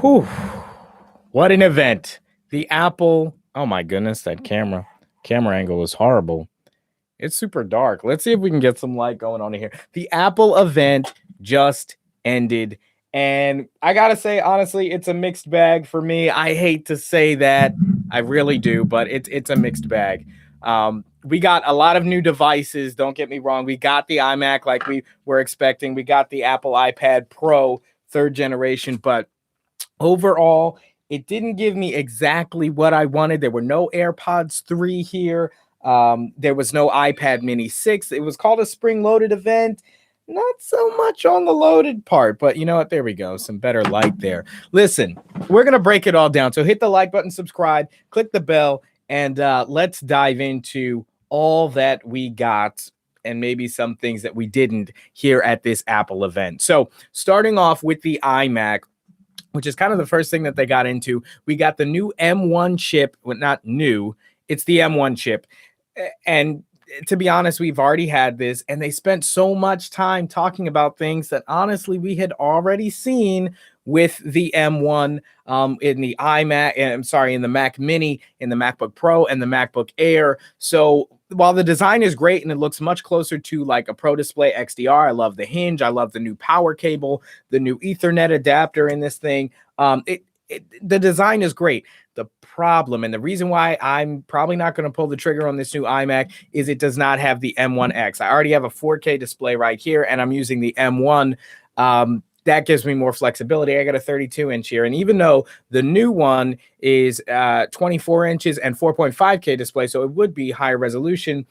Whew. What an event. The Apple. Oh my goodness, that camera angle is horrible. It's super dark. Let's see if we can get some light going on here. The Apple event just ended. And I got to say, honestly, it's a mixed bag for me. I hate to say that. I really do, but it's a mixed bag. We got a lot of new devices. Don't get me wrong. We got the iMac like we were expecting. We got the Apple iPad Pro 3rd generation, but overall, it didn't give me exactly what I wanted. There were no AirPods 3 here. There was no iPad Mini 6. It was called a spring-loaded event. Not so much on the loaded part, but you know what? There we go. Some better light there. Listen, we're going to break it all down. So hit the like button, subscribe, click the bell, and let's dive into all that we got and maybe some things that we didn't here at this Apple event. So starting off with the iMac, which is kind of the first thing that they got into. We got the new M1 chip. Well, not new. It's the M1 chip. And to be honest, we've already had this, and they spent so much time talking about things that honestly we had already seen with the M1 in the iMac, I'm sorry, in the Mac Mini, in the MacBook Pro, and the MacBook Air. So while the design is great and it looks much closer to like a Pro Display XDR, I love the hinge, I love the new power cable, the new Ethernet adapter in this thing. The design is great. The problem and the reason why I'm probably not going to pull the trigger on this new iMac is it does not have the M1X. I already have a 4K display right here, and I'm using the M1. That gives me more flexibility. I got a 32-inch here. And even though the new one is 24 inches and 4.5K display, so it would be higher resolution,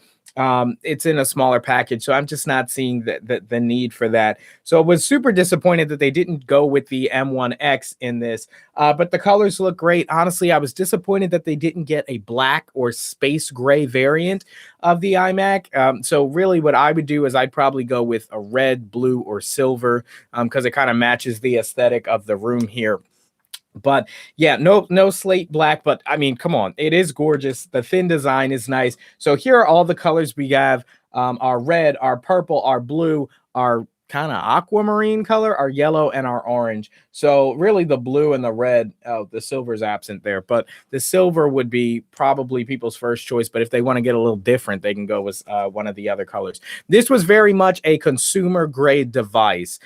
it's in a smaller package. So I'm just not seeing the need for that. So I was super disappointed that they didn't go with the M1X in this. But the colors look great. Honestly, I was disappointed that they didn't get a black or space gray variant of the iMac. So really what I would do is I'd probably go with a red, blue, or silver because it kind of matches the aesthetic of the room here. But yeah, no slate black, but I mean, come on, it is gorgeous. The thin design is nice. So here are all the colors we have. Our red, our purple, our blue, our kind of aquamarine color, our yellow, and our orange. So really the blue and the red, the silver is absent there, but the silver would be probably people's first choice. But if they want to get a little different, they can go with one of the other colors. This was very much a consumer grade device.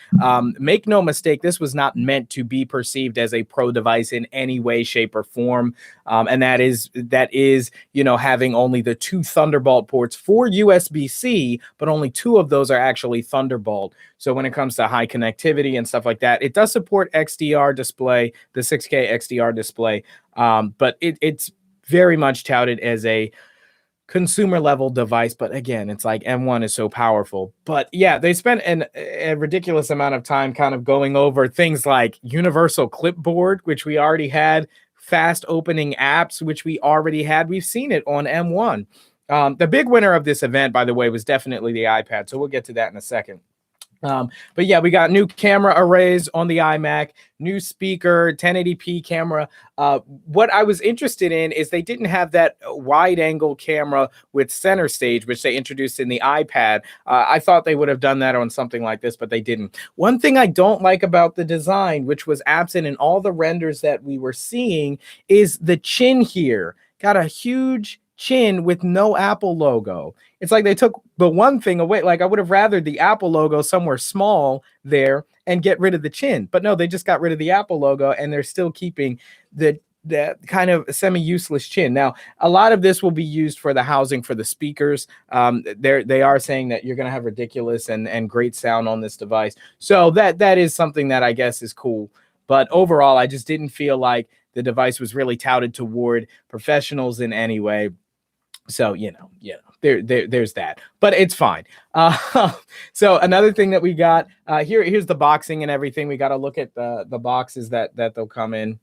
Make no mistake, this was not meant to be perceived as a pro device in any way, shape, or form. And that is, you know, having only the 2 Thunderbolt ports for USB-C, but only 2 of those are actually Thunderbolt. So when it comes to high connectivity and stuff like that, it does support XDR display, the 6K XDR display, but it's very much touted as a consumer level device. But again, it's like M1 is so powerful. But yeah, they spent a ridiculous amount of time kind of going over things like universal clipboard, which we already had, fast opening apps, which we already had. We've seen it on M1. The big winner of this event, by the way, was definitely the iPad. So we'll get to that in a second. But yeah, we got new camera arrays on the iMac, new speaker, 1080p camera. What I was interested in is they didn't have that wide angle camera with center stage, which they introduced in the iPad. I thought they would have done that on something like this, but they didn't. One thing I don't like about the design, which was absent in all the renders that we were seeing, is the chin here. Got a huge chin with no Apple logo. It's like they took the one thing away. Like I would have rathered the Apple logo somewhere small there and get rid of the chin. But no, they just got rid of the Apple logo and they're still keeping the kind of semi-useless chin. Now, a lot of this will be used for the housing for the speakers. They are saying that you're going to have ridiculous and great sound on this device. So that is something that I guess is cool. But overall, I just didn't feel like the device was really touted toward professionals in any way. So, there's that, but it's fine. So another thing that we got here's the boxing and everything. We got to look at the boxes that they'll come in.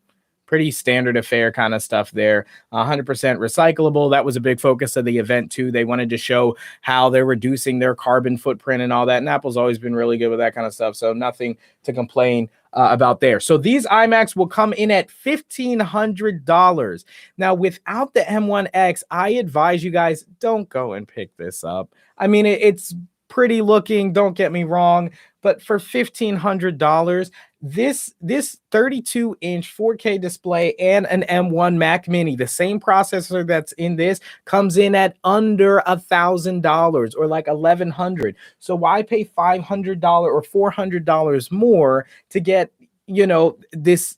Pretty standard affair kind of stuff there. 100% recyclable. That was a big focus of the event too. They wanted to show how they're reducing their carbon footprint and all that. And Apple's always been really good with that kind of stuff. So nothing to complain about there. So these iMacs will come in at $1,500. Now, without the M1X, I advise you guys don't go and pick this up. I mean, it's pretty looking, don't get me wrong, but for $1,500, this 32-inch 4K display and an M1 Mac Mini, the same processor that's in this, comes in at under $1,000 or like $1,100. So why pay $500 or $400 more to get, this?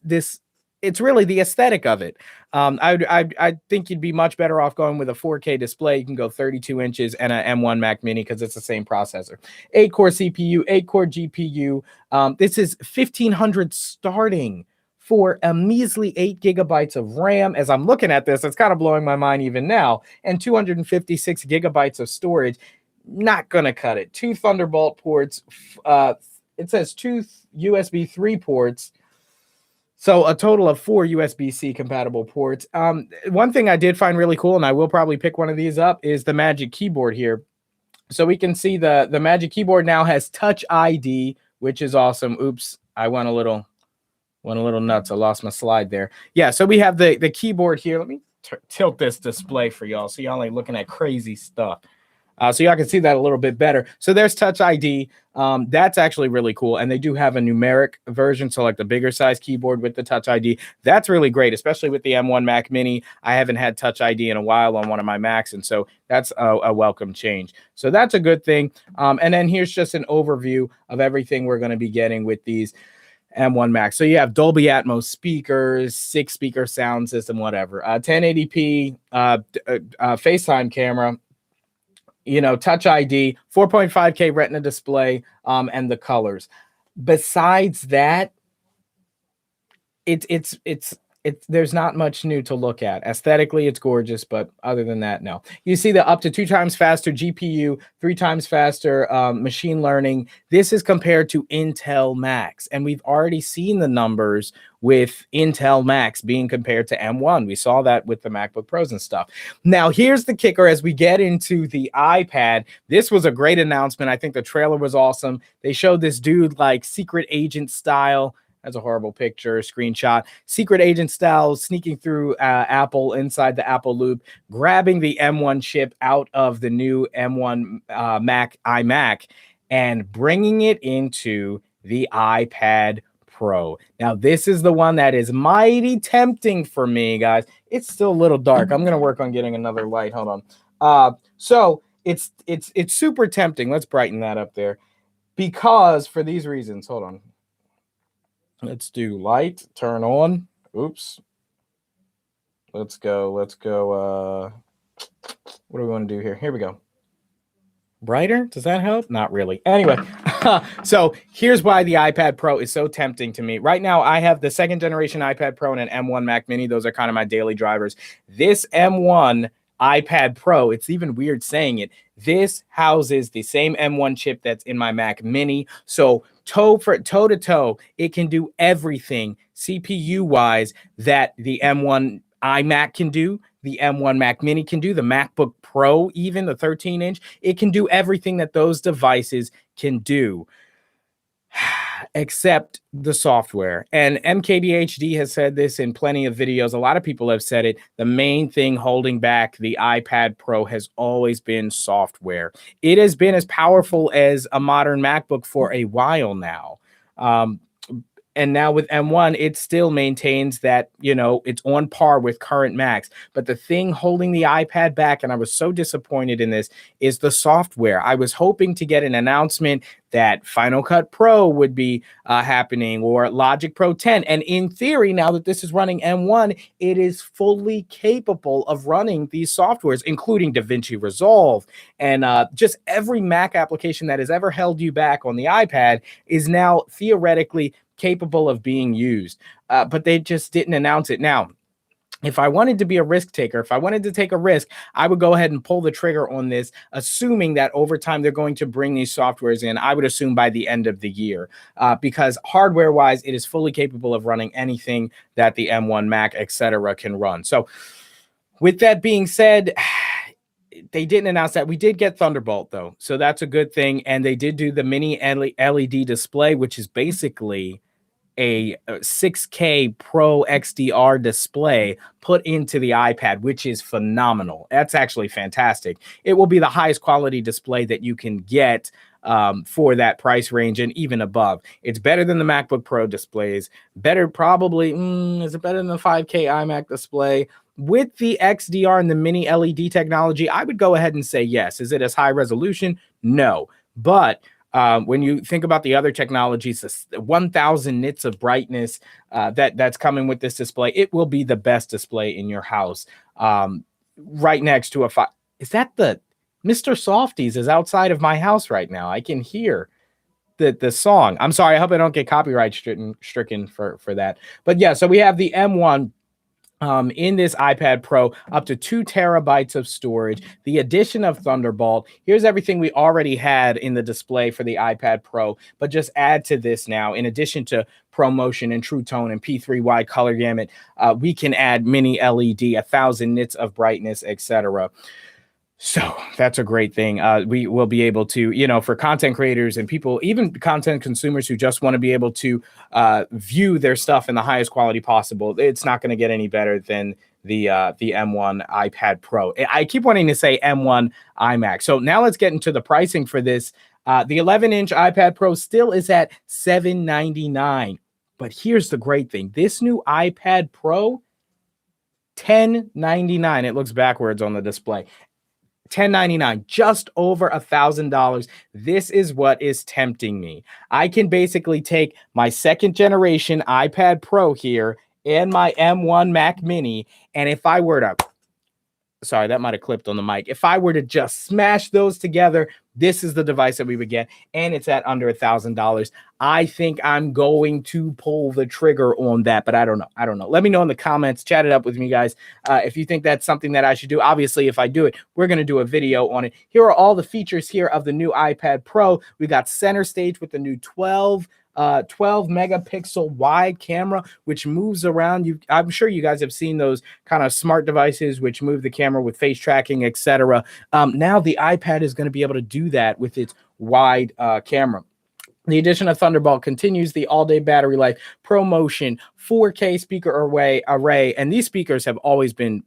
It's really the aesthetic of it. I think you'd be much better off going with a 4K display. You can go 32 inches and an M1 Mac Mini because it's the same processor. 8-core CPU, 8-core GPU. This is $1,500 starting for a measly 8 gigabytes of RAM. As I'm looking at this, it's kind of blowing my mind even now. And 256 gigabytes of storage. Not going to cut it. 2 Thunderbolt ports. It says 2 USB 3 ports. So a total of 4 USB-C compatible ports. One thing I did find really cool, and I will probably pick one of these up, is the Magic Keyboard here. So we can see the Magic Keyboard now has Touch ID, which is awesome. Oops, I went a little nuts. I lost my slide there. Yeah, so we have the keyboard here. Let me tilt this display for y'all so y'all ain't looking at crazy stuff. So y'all can see that a little bit better. So there's Touch ID. That's actually really cool. And they do have a numeric version, so like the bigger size keyboard with the Touch ID. That's really great, especially with the M1 Mac Mini. I haven't had Touch ID in a while on one of my Macs, and so that's a welcome change. So that's a good thing. And then here's just an overview of everything we're going to be getting with these M1 Max. So you have Dolby Atmos speakers, 6-speaker sound system, whatever. 1080p FaceTime camera. Touch ID, 4.5K Retina display, and the colors. Besides that, it's there's not much new to look at. Aesthetically, it's gorgeous, but other than that, no. You see the up to 2 times faster GPU, 3 times faster machine learning. This is compared to Intel Macs, and we've already seen the numbers with Intel Macs being compared to M1. We saw that with the MacBook Pros and stuff. Now, here's the kicker as we get into the iPad. This was a great announcement. I think the trailer was awesome. They showed this dude like secret agent style. That's a horrible picture, screenshot. Secret agent style sneaking through Apple inside the Apple Loop, grabbing the M1 chip out of the new M1 iMac and bringing it into the iPad Pro. Now, this is the one that is mighty tempting for me, guys. It's still a little dark. I'm going to work on getting another light. Hold on. So it's super tempting. Let's brighten that up there because for these reasons. Hold on. Let's do light, turn on. Oops. Let's go. What do we want to do here? Here we go. Brighter? Does that help? Not really. Anyway, so here's why the iPad Pro is so tempting to me. Right now, I have the 2nd generation iPad Pro and an M1 Mac Mini. Those are kind of my daily drivers. This M1 iPad Pro, it's even weird saying it. This houses the same M1 chip that's in my Mac Mini. So toe to toe, it can do everything CPU wise that the M1 iMac can do, the M1 Mac Mini can do, the MacBook Pro, even the 13-inch. It can do everything that those devices can do, except the software. And MKBHD has said this in plenty of videos. A lot of people have said it. The main thing holding back the iPad Pro has always been software. It has been as powerful as a modern MacBook for a while now. And now with M1, it still maintains that, it's on par with current Macs. But the thing holding the iPad back, and I was so disappointed in this, is the software. I was hoping to get an announcement that Final Cut Pro would be happening or Logic Pro 10. And in theory, now that this is running M1, it is fully capable of running these softwares, including DaVinci Resolve. And just every Mac application that has ever held you back on the iPad is now theoretically capable of being used, but they just didn't announce it. Now, if I wanted to be a risk taker, if I wanted to take a risk, I would go ahead and pull the trigger on this, assuming that over time they're going to bring these softwares in. I would assume by the end of the year, because hardware-wise, it is fully capable of running anything that the M1 Mac, etc., can run. So with that being said, they didn't announce that. We did get Thunderbolt, though, so that's a good thing. And they did do the mini LED display, which is basically a 6K Pro XDR display put into the iPad, which is phenomenal. That's actually fantastic. It will be the highest quality display that you can get for that price range and even above. It's better than the MacBook Pro displays. Better, probably, is it better than the 5K iMac display? With the XDR and the mini LED technology, I would go ahead and say yes. Is it as high resolution? No. But when you think about the other technologies, 1,000 nits of brightness that's coming with this display, it will be the best display in your house. Right next to a is that the Mr. Softies is outside of my house right now. I can hear the song. I'm sorry. I hope I don't get copyright stricken for that. But yeah, so we have the M1 in this iPad Pro, up to 2 terabytes of storage, the addition of Thunderbolt. Here's everything we already had in the display for the iPad Pro, but just add to this now, in addition to ProMotion and True Tone and P3 wide color gamut, we can add mini LED, 1,000 nits of brightness, etc. So that's a great thing. We will be able to, for content creators and people, even content consumers who just want to be able to view their stuff in the highest quality possible. It's not going to get any better than the M1 iPad Pro. I keep wanting to say M1 iMac. So now let's get into the pricing for this. The 11-inch iPad Pro still is at $799. But here's the great thing. This new iPad Pro, $1099. It looks backwards on the display. $1099, just over $1,000. This is what is tempting me. I can basically take my 2nd generation iPad Pro here and my M1 Mac Mini, and if I were to, sorry, that might have clipped on the mic. If I were to just smash those together, this is the device that we would get, and it's at under $1,000. I think I'm going to pull the trigger on that, but I don't know. Let me know in the comments. Chat it up with me, guys, if you think that's something that I should do. Obviously, if I do it, we're going to do a video on it. Here are all the features here of the new iPad Pro. We got center stage with the new 12 megapixel wide camera, which moves around. I'm sure you guys have seen those kind of smart devices which move the camera with face tracking, etc. Now the iPad is going to be able to do that with its wide camera. The addition of Thunderbolt continues the all-day battery life, ProMotion, 4K speaker array, and these speakers have always been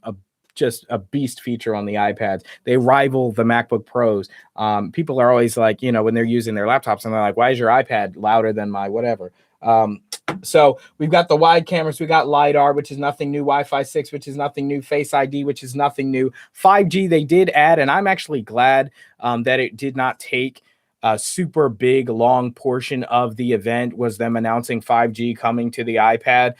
just a beast feature on the iPads. They rival the MacBook Pros. People are always like, when they're using their laptops, and they're like, why is your iPad louder than my whatever? So we've got the wide cameras. We got LiDAR, which is nothing new. Wi-Fi 6, which is nothing new. Face ID, which is nothing new. 5G they did add, and I'm actually glad that it did not take a super big, long portion of the event was them announcing 5G coming to the iPad,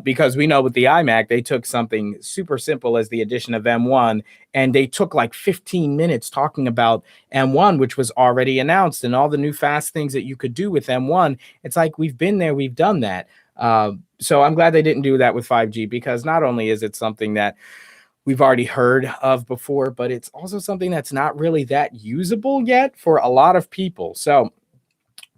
because we know with the iMac, they took something super simple as the addition of M1, and they took like 15 minutes talking about M1, which was already announced, and all the new fast things that you could do with M1. It's like, we've been there, we've done that. So I'm glad they didn't do that with 5G, because not only is it something that we've already heard of before, but it's also something that's not really that usable yet for a lot of people. So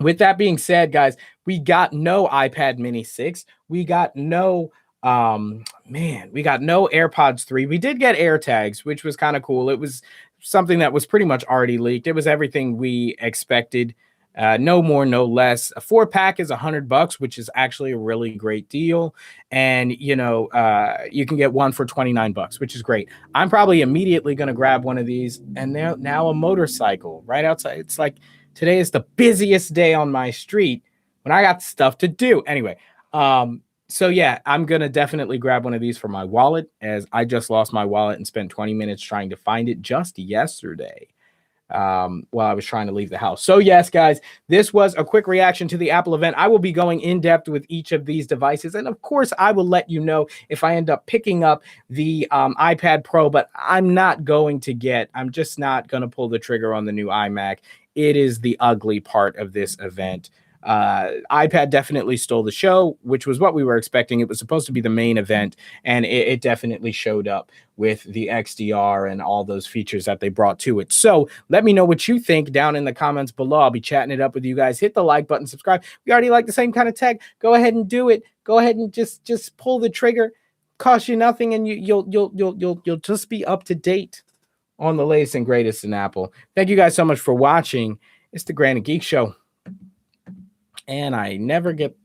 with that being said, guys, we got no iPad Mini 6. We got no, we got no AirPods 3. We did get AirTags, which was kind of cool. It was something that was pretty much already leaked. It was everything we expected. No more, no less. A 4-pack is $100, which is actually a really great deal. And, you can get one for $29, which is great. I'm probably immediately going to grab one of these. And now a motorcycle right outside. It's like, today is the busiest day on my street when I got stuff to do. Anyway, so yeah, I'm going to definitely grab one of these for my wallet, as I just lost my wallet and spent 20 minutes trying to find it just yesterday. While I was trying to leave the house. So yes, guys, this was a quick reaction to the Apple event. I will be going in depth with each of these devices, and of course I will let you know if I end up picking up the iPad Pro, but I'm just not going to pull the trigger on the new iMac. It is the ugly part of this event. iPad definitely stole the show, which was what we were expecting. It was supposed to be the main event, and it definitely showed up with the XDR and all those features that they brought to it. So let me know what you think down in the comments below. I'll be chatting it up with you guys. Hit the like button, subscribe. We already like the same kind of tech. Go ahead and do it. Go ahead and just pull the trigger. Cost you nothing, and you'll just be up to date on the latest and greatest in Apple. Thank you guys so much for watching. It's the Granite Geek Show. And I never get